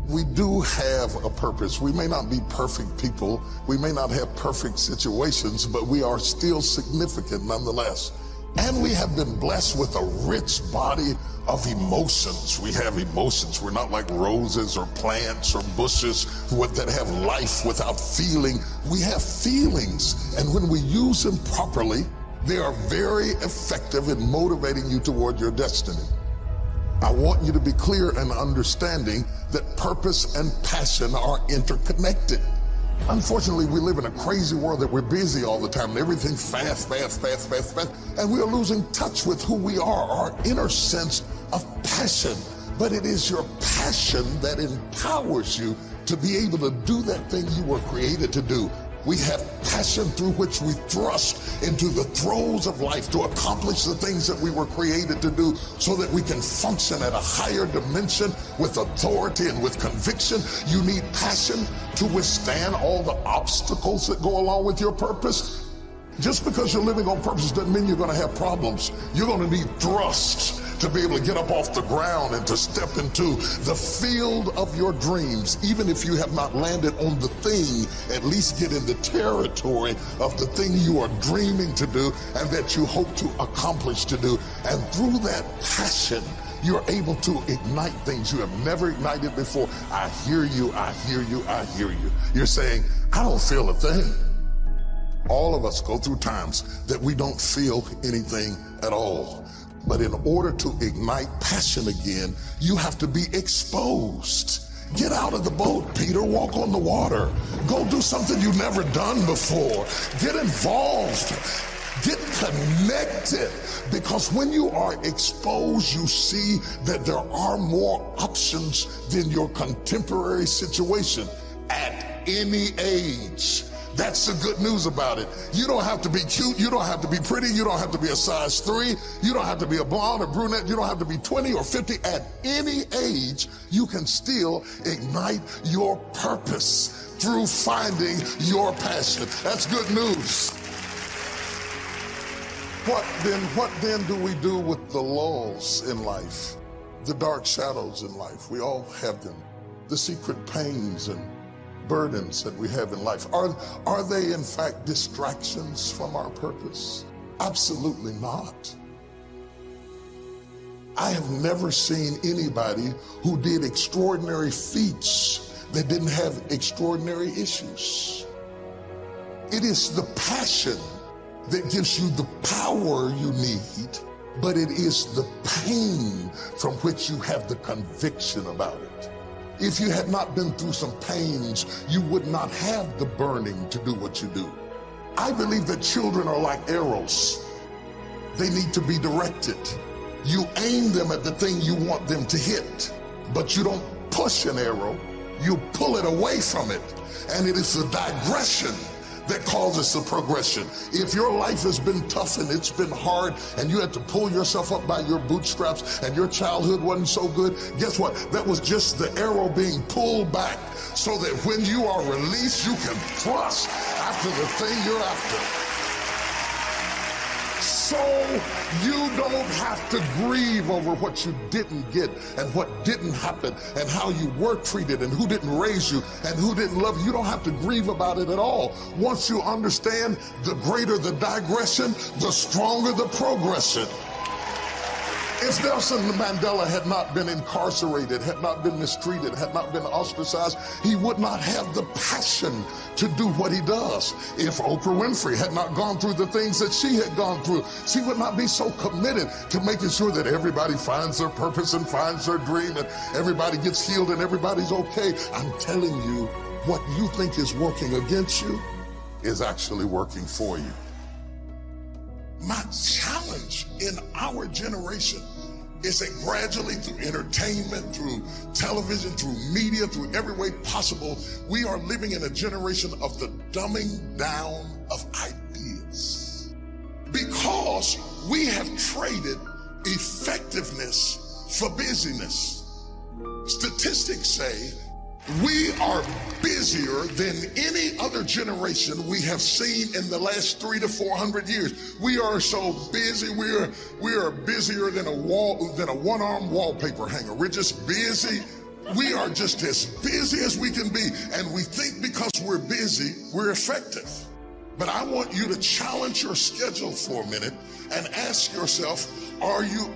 We do have a purpose. We may not be perfect people. We may not have perfect situations, but we are still significant nonetheless. And we have been blessed with a rich body of emotions. We have emotions. We're not like roses or plants or bushes that have life without feeling. We have feelings, and when we use them properly, they are very effective in motivating you toward your destiny. I want you to be clear and understanding that purpose and passion are interconnected. Unfortunately, we live in a crazy world that we're busy all the time and everything's fast, and we are losing touch with who we are, our inner sense of passion. But it is your passion that empowers you to be able to do that thing you were created to do. We have passion through which we thrust into the throes of life to accomplish the things that we were created to do so that we can function at a higher dimension with authority and with conviction. You need passion to withstand all the obstacles that go along with your purpose. Just because you're living on purpose doesn't mean you're going to have problems. You're going to need thrust to be able to get up off the ground and to step into the field of your dreams. Even if you have not landed on the thing, at least get in the territory of the thing you are dreaming to do and that you hope to accomplish to do. And through that passion, you're able to ignite things you have never ignited before. I hear you, I hear you, I hear you. You're saying, I don't feel a thing. All of us go through times that we don't feel anything at all. But in order to ignite passion again, you have to be exposed. Get out of the boat, Peter. Walk on the water. Go do something you've never done before. Get involved. Get connected. Because when you are exposed, you see that there are more options than your contemporary situation at any age. That's the good news about it. You don't have to be cute. You don't have to be pretty. You don't have to be a size 3. You don't have to be a blonde or brunette. You don't have to be 20 or 50. At any age, you can still ignite your purpose through finding your passion. That's good news. What then do we do with the lulls in life? The dark shadows in life. We all have them. The secret pains and burdens that we have in life. Are they in fact distractions from our purpose? Absolutely not. I have never seen anybody who did extraordinary feats that didn't have extraordinary issues. It is the passion that gives you the power you need, but it is the pain from which you have the conviction about it. If you had not been through some pains, you would not have the burning to do what you do. I believe that children are like arrows. They need to be directed. You aim them at the thing you want them to hit, but you don't push an arrow, you pull it away from it. And it is the digression that causes the progression. If your life has been tough and it's been hard and you had to pull yourself up by your bootstraps and your childhood wasn't so good, guess what? That was just the arrow being pulled back so that when you are released, you can thrust after the thing you're after. So you don't have to grieve over what you didn't get and what didn't happen and how you were treated and who didn't raise you and who didn't love you. You don't have to grieve about it at all. Once you understand, the greater the digression, the stronger the progression. If Nelson Mandela had not been incarcerated, had not been mistreated, had not been ostracized, he would not have the passion to do what he does. If Oprah Winfrey had not gone through the things that she had gone through, she would not be so committed to making sure that everybody finds their purpose and finds their dream and everybody gets healed and everybody's okay. I'm telling you, what you think is working against you is actually working for you. My challenge in our generation is that gradually through entertainment, through television, through media, through every way possible, we are living in a generation of the dumbing down of ideas. Because we have traded effectiveness for busyness. Statistics say we are busier than any other generation we have seen in the last 300 to 400 years. We are so busy. We are busier than a one-arm wallpaper hanger. We're just busy. We are just as busy as we can be, and we think because we're busy, we're effective. But I want you to challenge your schedule for a minute and ask yourself, are you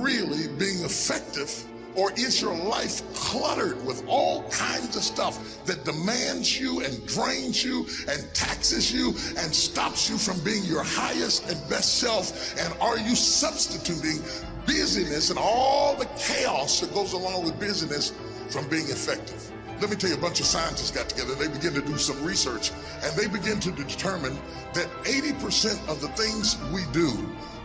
really being effective? Or is your life cluttered with all kinds of stuff that demands you and drains you and taxes you and stops you from being your highest and best self? And are you substituting busyness and all the chaos that goes along with busyness from being effective? Let me tell you, a bunch of scientists got together. They began to do some research, and they begin to determine that 80% of the things we do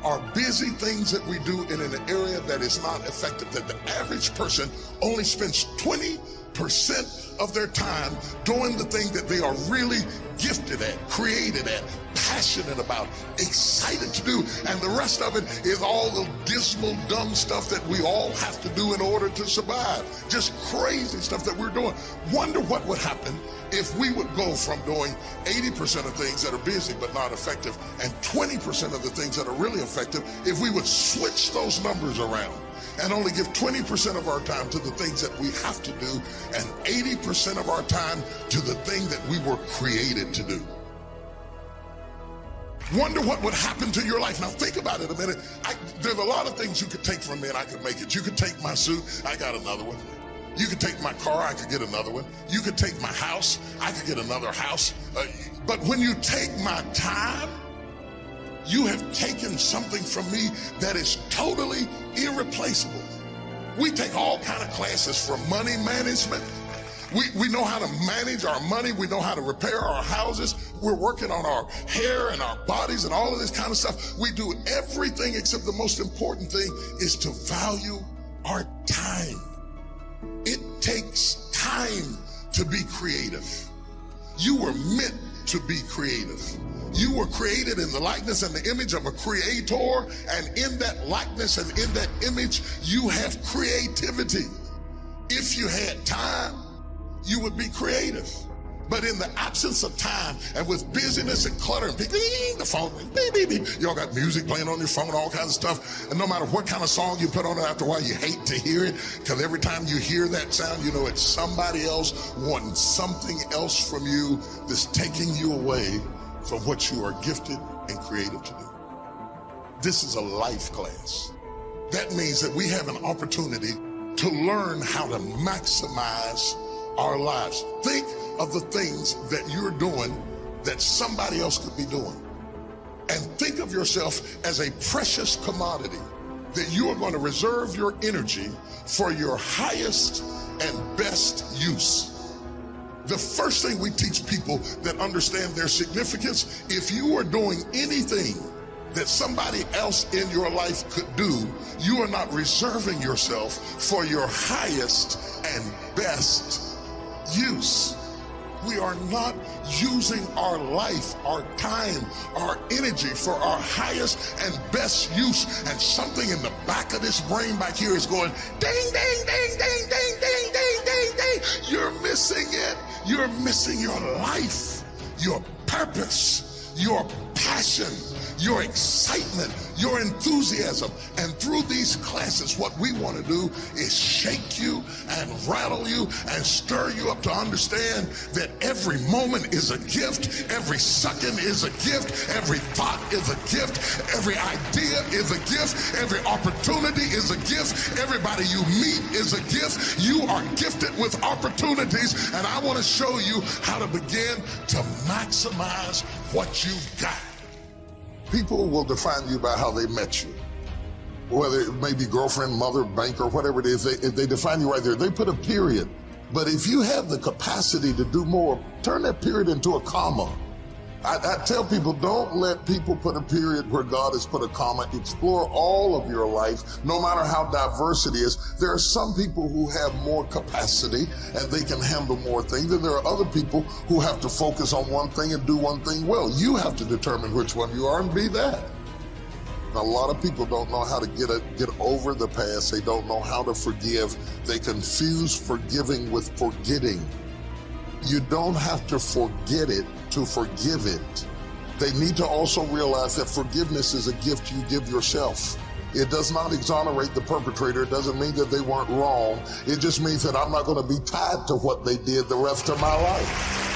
are busy things that we do in an area that is not effective, that the average person only spends 20% of their time doing the thing that they are really gifted at, created at, passionate about, excited to do, and the rest of it is all the dismal, dumb stuff that we all have to do in order to survive. Just crazy stuff that we're doing. Wonder what would happen if we would go from doing 80% of things that are busy but not effective and 20% of the things that are really effective, if we would switch those numbers around and only give 20% of our time to the things that we have to do and 80% of our time to the thing that we were created to do. Wonder what would happen to your life. Now think about it a minute. There's a lot of things you could take from me and I could make it. You could take my suit, I got another one. You could take my car, I could get another one. You could take my house, I could get another house. But when you take my time, you have taken something from me that is totally irreplaceable. We take all kind of classes for money management. We know how to manage our money. We know how to repair our houses. We're working on our hair and our bodies and all of this kind of stuff. We do everything except the most important thing is to value our time. It takes time to be creative. You were meant to be creative. You were created in the likeness and the image of a creator, and in that likeness and in that image, you have creativity. If you had time, you would be creative. But in the absence of time and with busyness and clutter and the phone, beep, beep, beep. Y'all got music playing on your phone, all kinds of stuff. And no matter what kind of song you put on it, after a while you hate to hear it, because every time you hear that sound, you know it's somebody else wanting something else from you that's taking you away from what you are gifted and creative to do. This is a life class. That means that we have an opportunity to learn how to maximize our lives. Think of the things that you're doing that somebody else could be doing. And think of yourself as a precious commodity that you are going to reserve your energy for your highest and best use. The first thing we teach people that understand their significance, if you are doing anything that somebody else in your life could do, you are not reserving yourself for your highest and best use. We are not using our life, our time, our energy for our highest and best use. And something in the back of this brain back here is going, ding, ding, ding, ding, ding, ding, ding, ding, ding. You're missing it. You're missing your life, your purpose, your passion, your excitement, your enthusiasm. And through these classes, what we want to do is shake you and rattle you and stir you up to understand that every moment is a gift, every second is a gift, every thought is a gift, every idea is a gift, every opportunity is a gift, everybody you meet is a gift. You are gifted with opportunities, and I want to show you how to begin to maximize what you've got. People will define you by how they met you. Whether it may be girlfriend, mother, banker, whatever it is, they define you right there. They put a period. But if you have the capacity to do more, turn that period into a comma. I tell people, don't let people put a period where God has put a comma. Explore all of your life, no matter how diverse it is. There are some people who have more capacity and they can handle more things, and there are other people who have to focus on one thing and do one thing well. You have to determine which one you are and be that. A lot of people don't know how to get over the past. They don't know how to forgive. They confuse forgiving with forgetting. You don't have to forget it to forgive it. They need to also realize that forgiveness is a gift you give yourself. It does not exonerate the perpetrator. It doesn't mean that they weren't wrong. It just means that I'm not going to be tied to what they did the rest of my life.